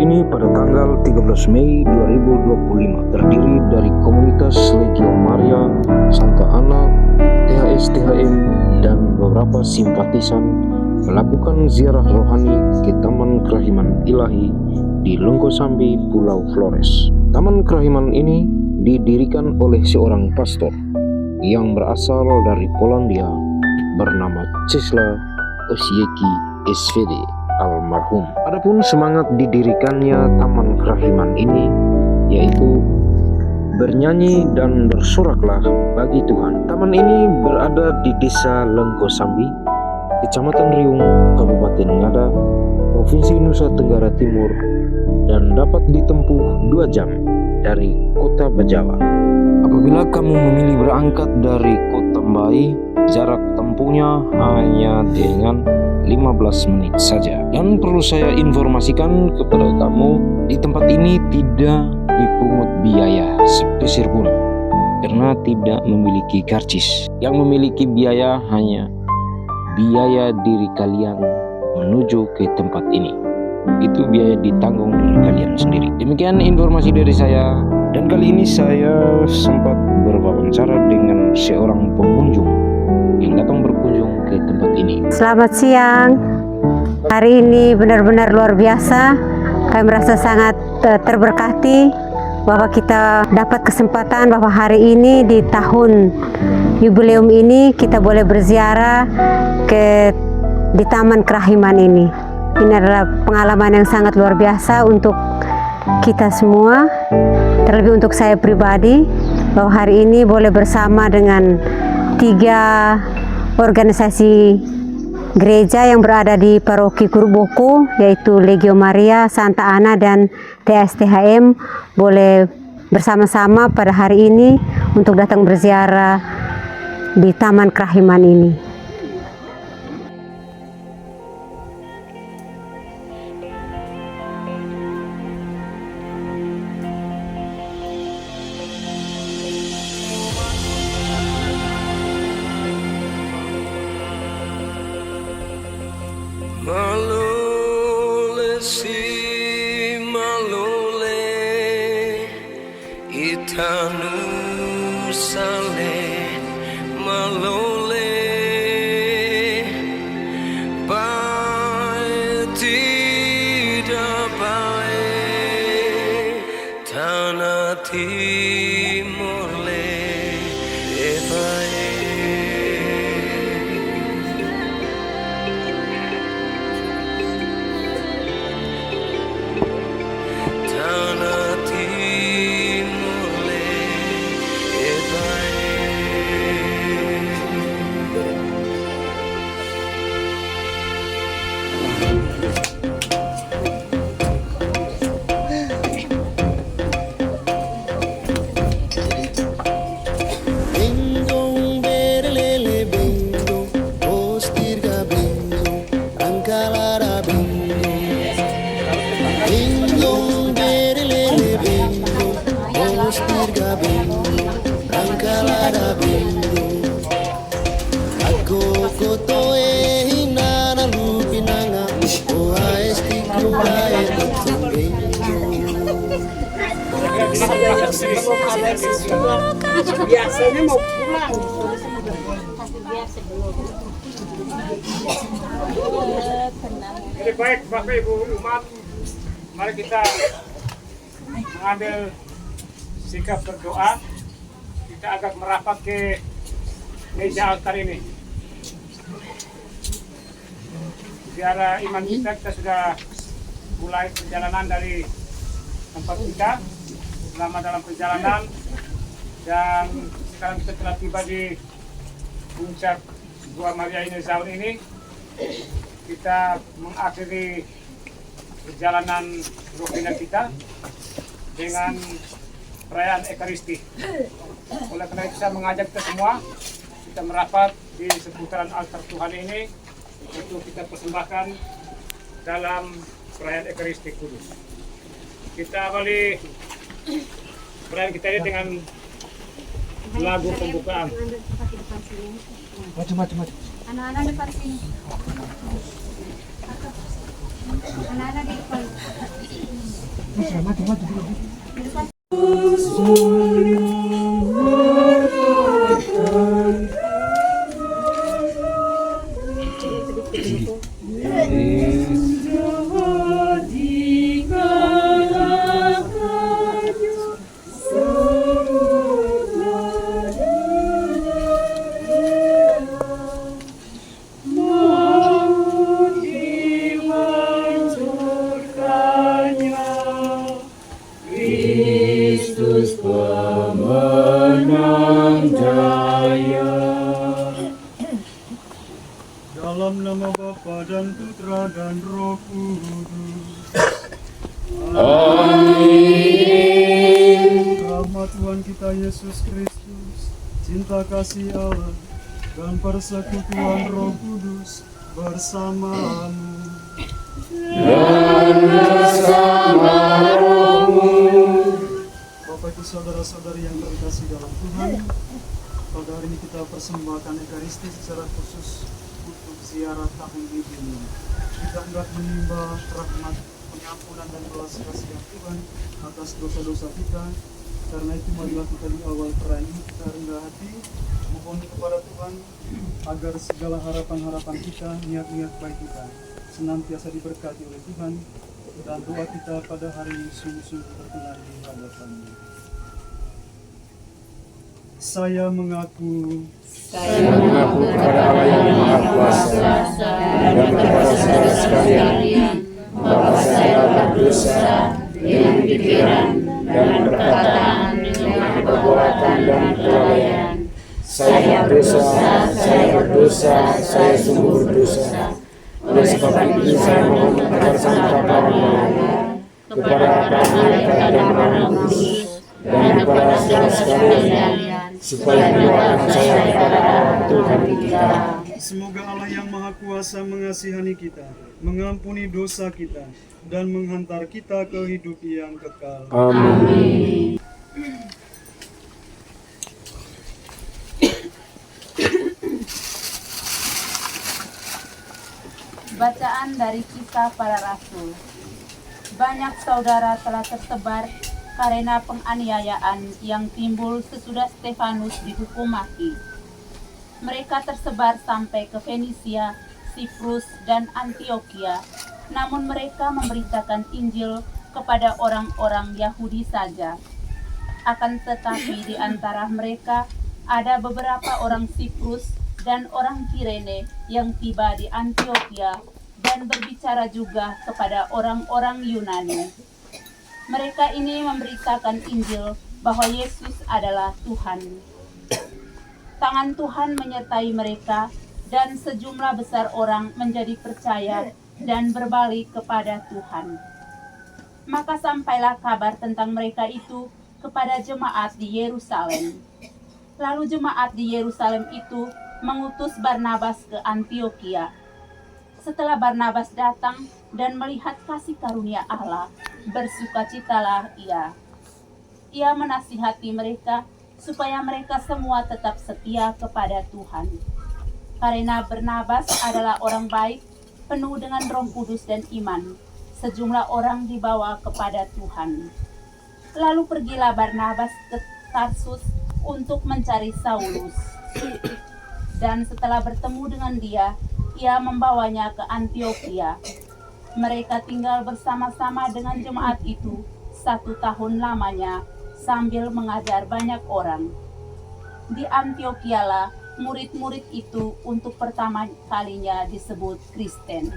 ini pada tanggal 13 Mei 2025 terdiri dari komunitas Legio Maria, Santa Ana, THS-THM, dan beberapa simpatisan melakukan ziarah rohani ke Taman Kerahiman Ilahi di Longgosambi, Pulau Flores. Taman Kerahiman ini didirikan oleh seorang pastor yang berasal dari Polandia bernama Czesław Osiecki SVD almarhum. Adapun semangat didirikannya Taman Kerahiman ini yaitu bernyanyi dan bersoraklah bagi Tuhan. Taman ini berada di Desa Longgosambi, Kecamatan Riung, Kabupaten Ngada, Provinsi Nusa Tenggara Timur, dan dapat ditempuh 2 jam dari Kota Bajawa. Apabila kamu memilih berangkat dari Kota Mbai, jarak tempuhnya hanya dengan 15 menit saja. Dan perlu saya informasikan kepada kamu, di tempat ini tidak dipungut biaya sepeser pun karena tidak memiliki karcis. Yang memiliki biaya hanya biaya diri kalian menuju ke tempat ini. Itu biaya ditanggung dari kalian sendiri. Demikian informasi dari saya, dan kali ini saya sempat berwawancara dengan seorang pengunjung yang datang berkunjung ke tempat ini. Selamat siang. Hari ini benar-benar luar biasa. Kami merasa sangat terberkati bahwa kita dapat kesempatan bahwa hari ini di tahun jubileum ini kita boleh berziarah di Taman Kerahiman ini. Ini adalah pengalaman yang sangat luar biasa untuk kita semua, terlebih untuk saya pribadi, bahwa hari ini boleh bersama dengan 3 organisasi gereja yang berada di Paroki Kuruboko, yaitu Legio Maria, Santa Ana, dan THS-THM, boleh bersama-sama pada hari ini untuk datang berziarah di Taman Kerahiman ini. Malole si malole itanu sale malole bae tidak bae tanah timole bae. Biasanya mau pulang. Jadi baik Bapak Ibu umat, mari kita mengambil sikap berdoa. Kita agak merapat ke meja altar ini. Ziarah iman kita sudah mulai perjalanan dari tempat kita. Selama dalam perjalanan, dan sekarang kita telah tiba di puncak Gua Maria Inezaun ini. Kita mengakhiri perjalanan rohani kita dengan perayaan Ekaristi. Oleh karena itu saya mengajak kita semua, kita merapat di seputaran altar Tuhan ini untuk kita persembahkan dalam perayaan Ekaristi Kudus. Kita awali perayaan kita ini dengan lagu pembukaan. Maju. Anak-anak depan sini. Anak-anak di depan. Dalam nama Bapa dan Putra dan Roh Kudus. Rahmat Tuhan kita Yesus Kristus, cinta kasih Allah, dan persekutuan Roh Kudus bersamamu. Bapak Ibu saudara-saudari yang terkasih dalam Tuhan, pada hari ini kita persembahkan Ekaristi secara khusus untuk ziarah tahun ini. Kita hendak menimba rahmat, pengampunan dan belas kasihan Tuhan atas dosa-dosa kita. Karena itu marilah kita di awal perayaan ini kita rendah hati mohon kepada Tuhan agar segala harapan-harapan kita, niat-niat baik kita senantiasa diberkati oleh Tuhan, dan doa kita pada hari ini sungguh-sungguh terkenal di hadapan-Nya. Saya mengaku kepada Allah yang Maha Kuasa dan kepada saudara sekalian bahwa saya berdosa dengan pikiran dan perkataan, dengan perbuatan dan kelalaian. Saya berdosa, saya sungguh berdosa. Oleh sebab itu saya mohon agar Sang Bapa kepada Bapa dan Roh Kudus dan kepada saudara sekalian supaya mendoakan saya kepada Allah Tuhan kita. Semoga Allah yang Maha Kuasa mengasihani kita, mengampuni dosa kita, dan menghantar kita ke hidup yang kekal. Amin. Bacaan dari Kisah Para Rasul. Banyak saudara telah tersebar karena penganiayaan yang timbul sesudah Stefanus dihukum mati. Mereka tersebar sampai ke Fenisia, Siprus, dan Antioquia. Namun mereka memberitakan Injil kepada orang-orang Yahudi saja. Akan tetapi di antara mereka ada beberapa orang Siprus dan orang Kirene yang tiba di Antioquia dan berbicara juga kepada orang-orang Yunani. Mereka ini memberitakan Injil bahwa Yesus adalah Tuhan. Tangan Tuhan menyertai mereka dan sejumlah besar orang menjadi percaya dan berbalik kepada Tuhan. Maka sampailah kabar tentang mereka itu kepada jemaat di Yerusalem. Lalu jemaat di Yerusalem itu mengutus Barnabas ke Antioquia. Setelah Barnabas datang dan melihat kasih karunia Allah, bersukacitalah ia. Ia menasihati mereka supaya mereka semua tetap setia kepada Tuhan. Karena Barnabas adalah orang baik, penuh dengan Roh Kudus dan iman, sejumlah orang dibawa kepada Tuhan. Lalu pergilah Barnabas ke Tarsus untuk mencari Saulus. Dan setelah bertemu dengan dia, ia membawanya ke Antioquia. Mereka tinggal bersama-sama dengan jemaat itu 1 tahun lamanya sambil mengajar banyak orang. Di Antioquialah murid-murid itu untuk pertama kalinya disebut Kristen.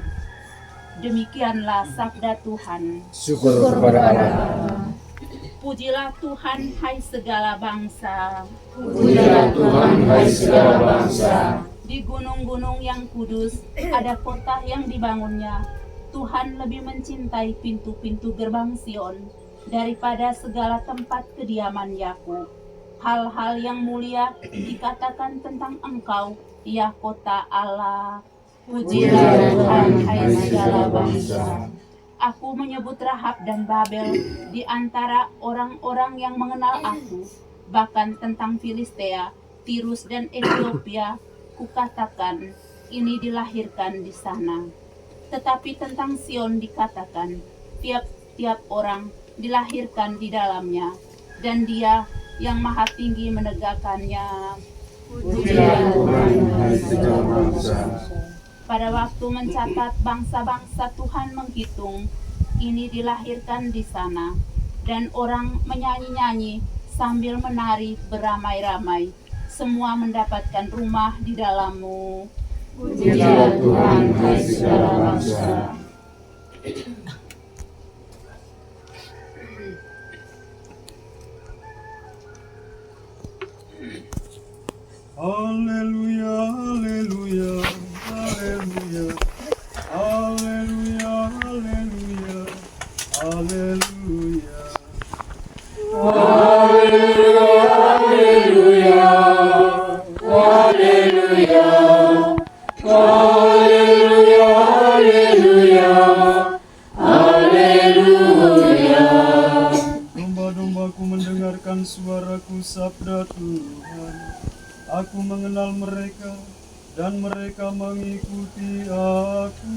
Demikianlah sabda Tuhan. Syukur kepada Allah. Pujilah Tuhan, hai segala bangsa. Pujilah Tuhan, hai segala bangsa. Di gunung-gunung yang kudus ada kota yang dibangunnya. Tuhan lebih mencintai pintu-pintu gerbang Sion daripada segala tempat kediaman Yakub. Hal-hal yang mulia dikatakan tentang engkau, ya kota Allah. Pujilah Tuhan, hai segala bangsa. Aku menyebut Rahab dan Babel di antara orang-orang yang mengenal aku. Bahkan tentang Filistea, Tirus dan Ethiopia, kukatakan, ini dilahirkan di sana. Tetapi tentang Sion dikatakan, tiap-tiap orang dilahirkan di dalamnya, dan Dia yang Maha Tinggi menegakkannya. Pujilah Tuhan, hai segala bangsa. Pada waktu mencatat bangsa-bangsa, Tuhan menghitung, ini dilahirkan di sana, dan orang menyanyi-nyanyi sambil menari beramai-ramai. Semua mendapatkan rumah di dalammu. Pujilah Tuhan, hai segala bangsa. Haleluya, haleluya, haleluya, haleluya, haleluya, haleluya. Domba-dombaku mendengarkan suaraku, sabda Tuhan. Aku mengenal mereka, dan mereka mengikuti aku.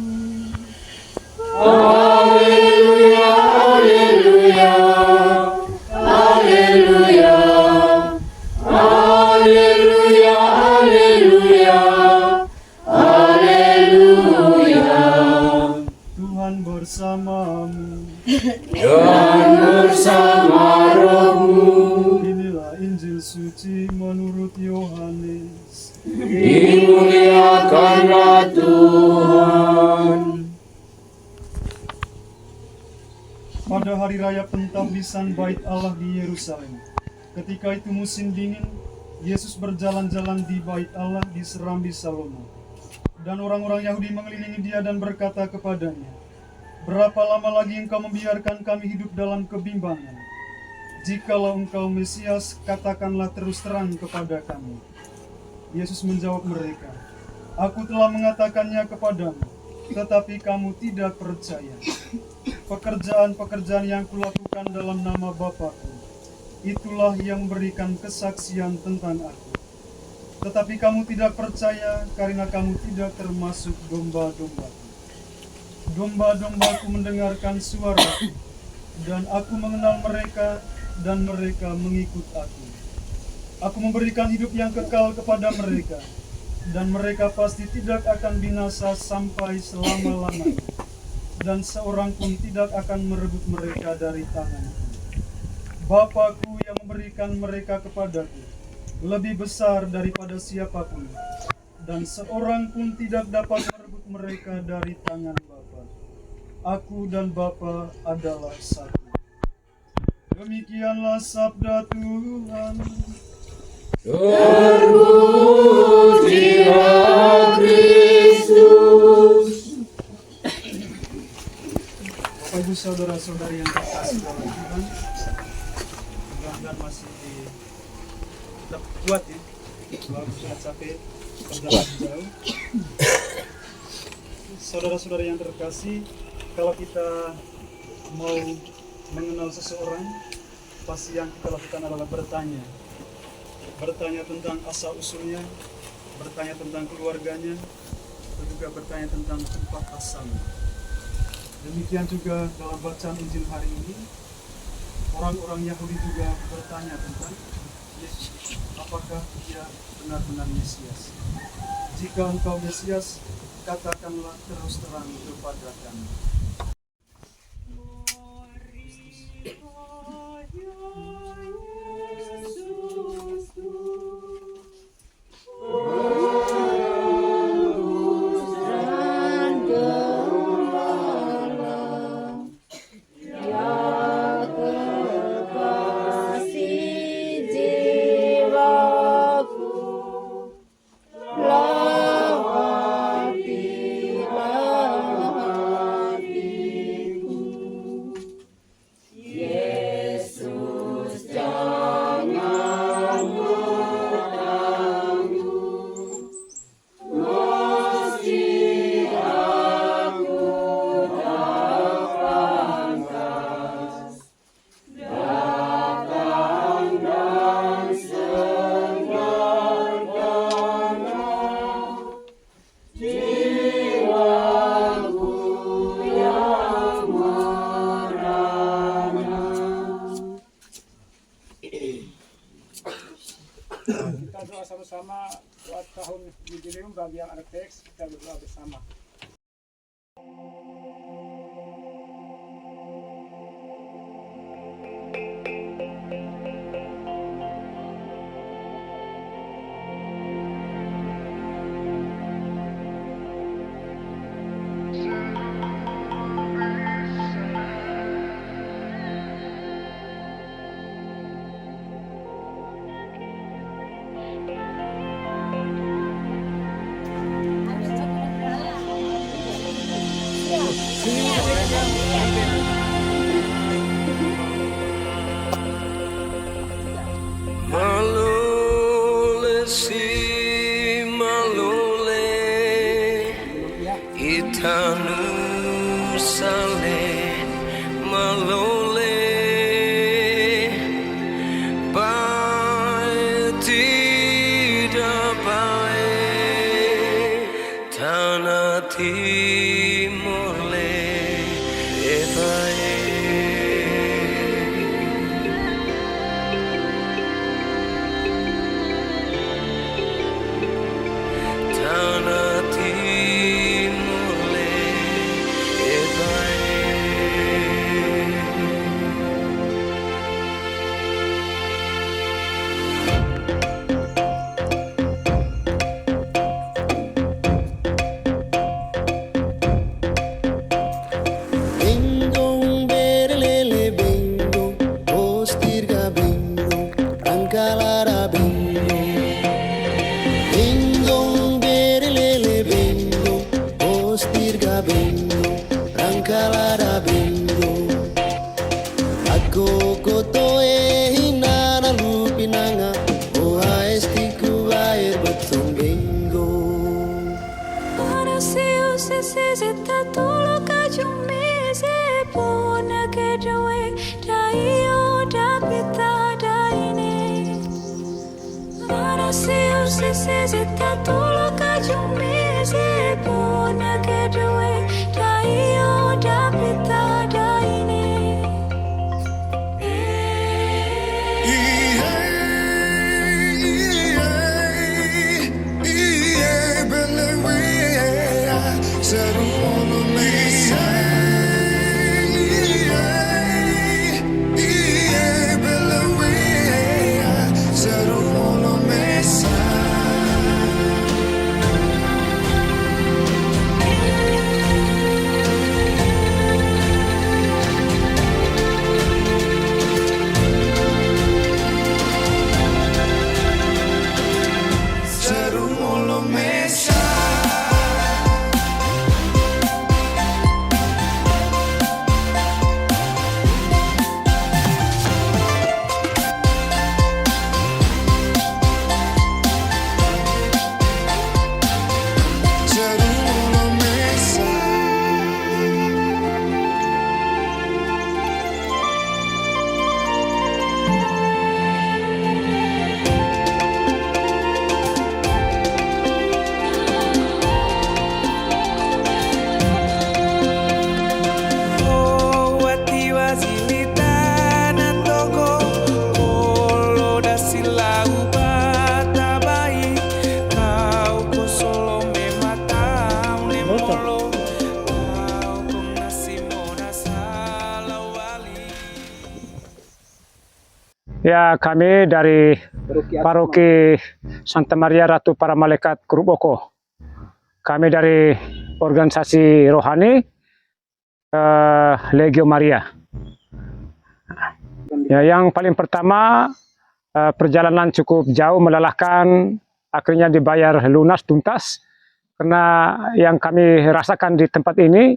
Tuhan bersamamu. Inilah Injil suci menurut Yohanes. Dimuliakanlah Tuhan. Pada hari raya pentahbisan Bait Allah di Yerusalem, ketika itu musim dingin, Yesus berjalan-jalan di Bait Allah di Serambi Salomo. Dan orang-orang Yahudi mengelilingi dia dan berkata kepadanya, "Berapa lama lagi engkau membiarkan kami hidup dalam kebimbangan? Jikalau engkau Mesias, katakanlah terus terang kepada kami." Yesus menjawab mereka, "Aku telah mengatakannya kepadamu, tetapi kamu tidak percaya. Pekerjaan-pekerjaan yang kulakukan dalam nama Bapa-Ku, itulah yang memberikan kesaksian tentang aku. Tetapi kamu tidak percaya karena kamu tidak termasuk domba-domba-Ku. Domba-dombaku mendengarkan suaraku, dan aku mengenal mereka, dan mereka mengikut aku. Aku memberikan hidup yang kekal kepada mereka, dan mereka pasti tidak akan binasa sampai selama-lamanya, dan seorang pun tidak akan merebut mereka dari tanganku. Bapa-Ku yang memberikan mereka kepadaku lebih besar daripada siapapun, dan seorang pun tidak dapat merebut mereka dari tangan Bapa. Aku dan Bapa adalah satu." Demikianlah sabda Tuhan. Terpujilah Kristus. Bapak Ibu saudara-saudari yang terkasih dalam Tuhan, mudah-mudahan masih tetap kuat ya, walaupun sudah capek perjalanan jauh. Saudara-saudara yang terkasih, kalau kita mau mengenal seseorang, pasti yang kita lakukan adalah bertanya tentang asal-usulnya, bertanya tentang keluarganya, dan juga bertanya tentang tempat asalnya. Demikian juga dalam bacaan Injil hari ini, orang-orang Yahudi juga bertanya tentang Yesus, apakah dia benar-benar Mesias. Jika engkau Mesias, katakanlah terus terang kepada kami. Lawatilah Kita doa sama-sama buat tahun jubileum bagi yang ada teks, kita berdoa bersama. Malole si malole itanu sale malole bae tidak bae tanah timole bae. Tanah timule bae. Bingong berlele bingong, postirga bingong, angkalara bingong. Bingong berlele bingong, postirga bingong, angkalara bingong. Aku kotoe hinana lupinanga, oha estiku air betong bingong. Anasio se zeta tolo kajumi se pona kedawe daio dapita daine. Anasio se zeta tolo kajumi se pona kedawe daio dapita daine. Ya, kami dari Paroki Santa Maria Ratu Para Malaikat Keruboko. Kami dari organisasi rohani Legio Maria. Ya, yang paling pertama perjalanan cukup jauh melelahkan, akhirnya dibayar lunas tuntas. Karena yang kami rasakan di tempat ini,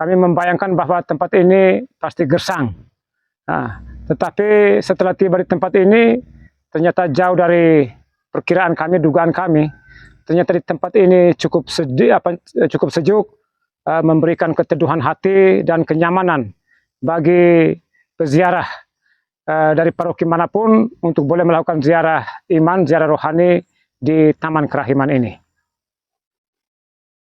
kami membayangkan bahwa tempat ini pasti gersang. Nah, tetapi setelah tiba di tempat ini, ternyata jauh dari perkiraan kami, dugaan kami. Ternyata di tempat ini cukup sejuk, memberikan keteduhan hati dan kenyamanan bagi peziarah dari paroki manapun untuk boleh melakukan ziarah iman, ziarah rohani di Taman Kerahiman ini.